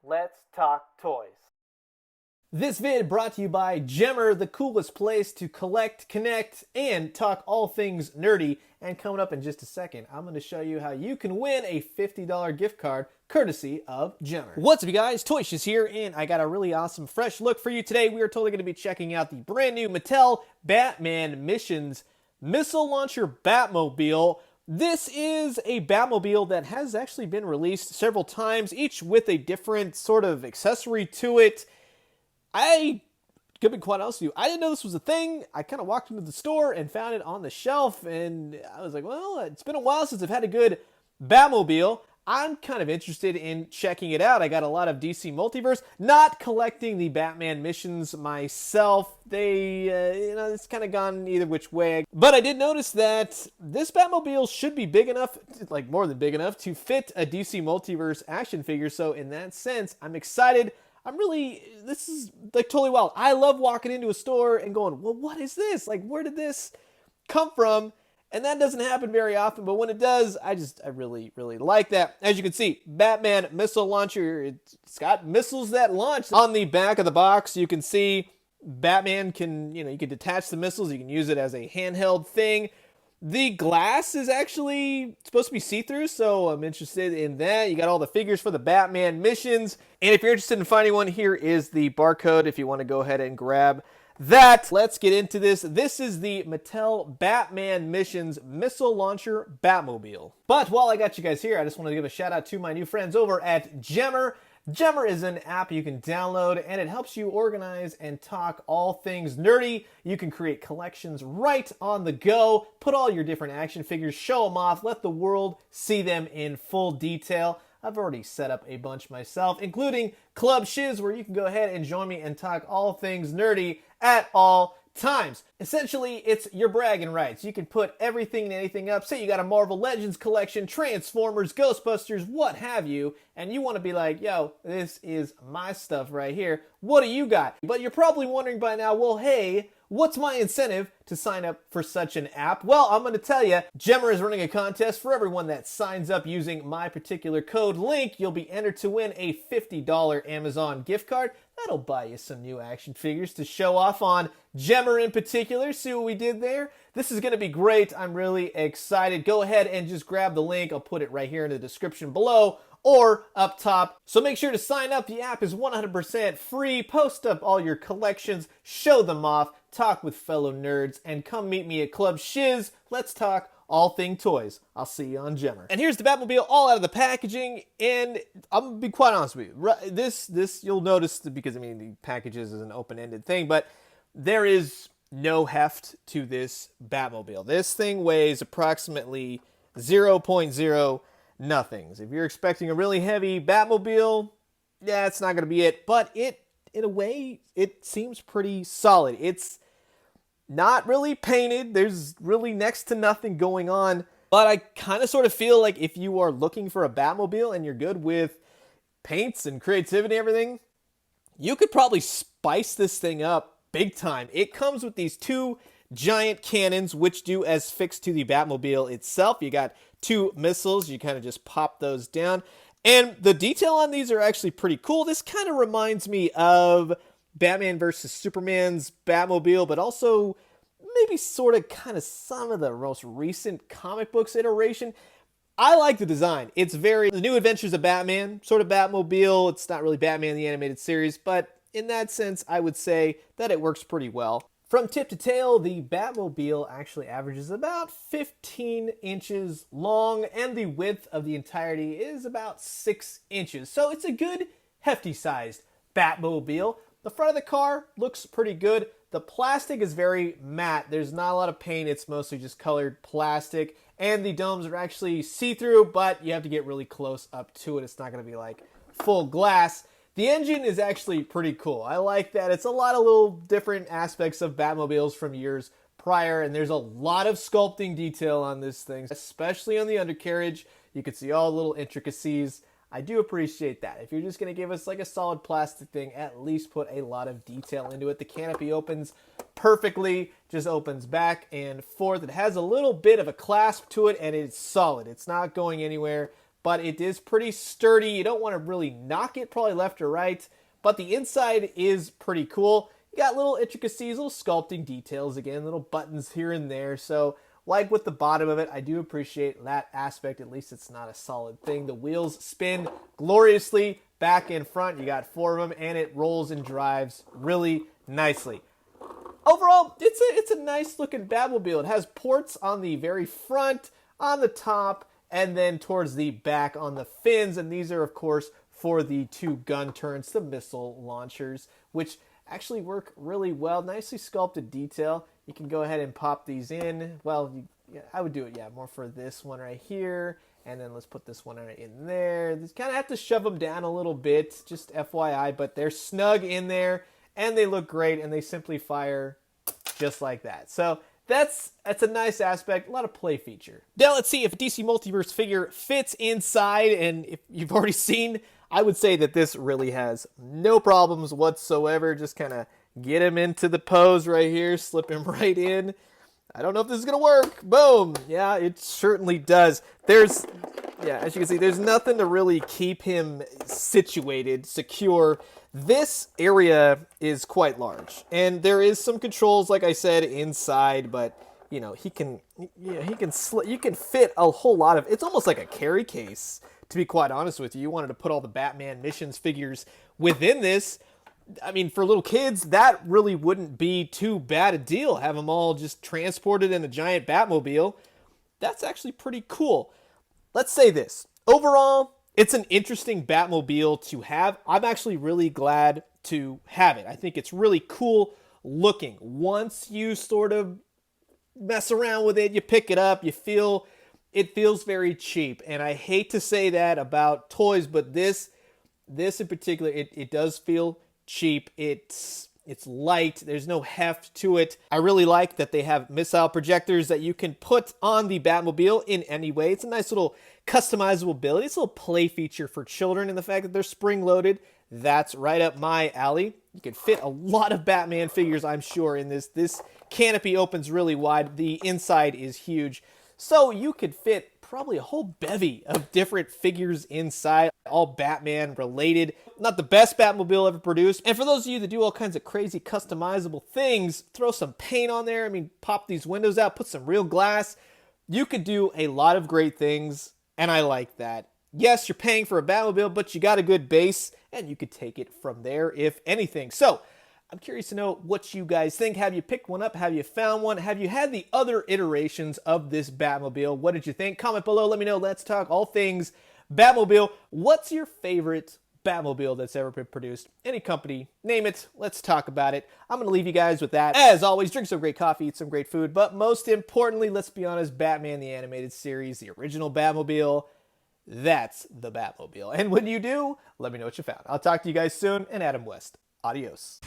Let's talk toys. This vid brought to you by GEMR, the coolest place to collect, connect, and talk all things nerdy. And coming up in just a second, I'm going to show you how you can win a $50 gift card courtesy of GEMR. What's up, you guys? ToyShiz here, and I got a really awesome fresh look for you today. We are totally going to be checking out the brand new Mattel Batman Missions Missile Launcher Batmobile. This is a Batmobile that has actually been released several times, each with a different sort of accessory to it. I could be quite honest with you, I didn't know this was a thing. I kind of walked into the store and found it on the shelf, and I was like, well, it's been a while since I've had a good Batmobile. I'm kind of interested in checking it out. I got a lot of DC Multiverse, not collecting the Batman missions myself. It's kind of gone either which way. But I did notice that this Batmobile should be big enough, like more than big enough, to fit a DC Multiverse action figure. So in that sense, I'm excited. This is like totally wild. I love walking into a store and going, well, what is this? Like, where did this come from? And that doesn't happen very often, but when it does, I really, really like that. As you can see, Batman Missile Launcher, it's got missiles that launch. On the back of the box, you can see Batman can, you can detach the missiles. You can use it as a handheld thing. The glass is actually supposed to be see-through, so I'm interested in that. You got all the figures for the Batman missions. And if you're interested in finding one, here is the barcode if you want to go ahead and grab that. Let's get into this. This is the Mattel Batman Missions Missile Launcher Batmobile. But while I got you guys here, I just want to give a shout out to my new friends over at GEMR. GEMR is an app you can download, and it helps you organize and talk all things nerdy. You can create collections right on the go, put all your different action figures, show them off, let the world see them in full detail. I've already set up a bunch myself, including Club Shiz, where you can go ahead and join me and talk all things nerdy at all times. Essentially, it's your bragging rights. You can put everything and anything up. Say you got a Marvel Legends collection, Transformers, Ghostbusters, what have you, and you want to be like, yo, this is my stuff right here. What do you got? But you're probably wondering by now, well, hey, what's my incentive to sign up for such an app? Well, I'm going to tell you, GEMR is running a contest for everyone that signs up using my particular code link. You'll be entered to win a $50 Amazon gift card. That'll buy you some new action figures to show off on GEMR in particular. See what we did there? This is going to be great. I'm really excited. Go ahead and just grab the link. I'll put it right here in the description below or up top. So make sure to sign up. The app is 100% free. Post up all your collections, show them off, talk with fellow nerds, and come meet me at Club Shiz. Let's talk all thing toys. I'll see you on GEMR. And here's the Batmobile all out of the packaging, and I'm gonna be quite honest with you. This you'll notice, because the packages is an open-ended thing, but there is no heft to this Batmobile. This thing weighs approximately 0.0 nothings. If you're expecting a really heavy Batmobile, yeah, it's not gonna be it, but in a way, it seems pretty solid. It's not really painted. There's really next to nothing going on. But I kind of sort of feel like if you are looking for a Batmobile and you're good with paints and creativity and everything, you could probably spice this thing up big time. It comes with these two giant cannons, which do as fixed to the Batmobile itself. You got two missiles. You kind of just pop those down. And the detail on these are actually pretty cool. This kind of reminds me of Batman versus Superman's Batmobile, but also maybe sort of kind of some of the most recent comic books iteration. I like the design. It's the New Adventures of Batman, sort of Batmobile. It's not really Batman the Animated Series, but in that sense, I would say that it works pretty well. From tip to tail, the Batmobile actually averages about 15 inches long, and the width of the entirety is about 6 inches. So it's a good, hefty-sized Batmobile. The front of the car looks pretty good. The plastic is very matte. There's not a lot of paint. It's mostly just colored plastic. And the domes are actually see-through, but you have to get really close up to it. It's not going to be like full glass. The engine is actually pretty cool. I like that. It's a lot of little different aspects of Batmobiles from years prior, and there's a lot of sculpting detail on this thing, especially on the undercarriage. You can see all the little intricacies. I do appreciate that. If you're just going to give us like a solid plastic thing, at least put a lot of detail into it. The canopy opens perfectly, just opens back and forth. It has a little bit of a clasp to it, and it's solid. It's not going anywhere. but it is pretty sturdy. You don't want to really knock it probably left or right, but the inside is pretty cool. You got little intricacies, little sculpting details, again, little buttons here and there. So like with the bottom of it, I do appreciate that aspect. At least it's not a solid thing. The wheels spin gloriously back and front. You got 4 of them, and it rolls and drives really nicely. Overall, it's a nice looking Batmobile. It has ports on the very front, on the top, and then towards the back on the fins. And these are, of course, for the 2 gun turrets, the missile launchers, which actually work really well. Nicely sculpted detail. You can go ahead and pop these in. Well, I would do it, more for this one right here. And then let's put this one right in there. You kind of have to shove them down a little bit, just FYI, but they're snug in there, and they look great, and they simply fire just like that. So that's a nice aspect, a lot of play feature. Now let's see if a DC Multiverse figure fits inside, and if you've already seen, I would say that this really has no problems whatsoever. Just kind of get him into the pose right here, slip him right in. I don't know if this is going to work. Boom. Yeah, it certainly does. As you can see, there's nothing to really keep him situated, secure. This area is quite large, and there is some controls, like I said, inside, but you can fit a whole lot of, it's almost like a carry case, to be quite honest with you. You wanted to put all the Batman Missions figures within this. I mean, for little kids, that really wouldn't be too bad a deal. Have them all just transported in a giant Batmobile. That's actually pretty cool. Let's say this. Overall, it's an interesting Batmobile to have. I'm actually really glad to have it. I think it's really cool looking. Once you sort of mess around with it, you pick it up, it feels very cheap. And I hate to say that about toys, but this in particular, it does feel cheap. It's light. There's no heft to it. I really like that they have missile projectors that you can put on the Batmobile in any way. It's a nice little customizable ability. It's a little play feature for children, and the fact that they're spring-loaded, that's right up my alley. You can fit a lot of Batman figures, I'm sure, in this. This canopy opens really wide. The inside is huge. So you could fit probably a whole bevy of different figures inside, all Batman related. Not the best Batmobile ever produced. And for those of you that do all kinds of crazy customizable things, throw some paint on there. I mean, pop these windows out, put some real glass. You could do a lot of great things, and I like that. Yes, you're paying for a Batmobile, but you got a good base, and you could take it from there, if anything. So, I'm curious to know what you guys think. Have you picked one up? Have you found one? Have you had the other iterations of this Batmobile? What did you think? Comment below. Let me know. Let's talk all things Batmobile. What's your favorite Batmobile that's ever been produced? Any company, name it. Let's talk about it. I'm going to leave you guys with that. As always, drink some great coffee, eat some great food, but most importantly, let's be honest, Batman the Animated Series, the original Batmobile, that's the Batmobile. And when you do, let me know what you found. I'll talk to you guys soon, and Adam West. Adios.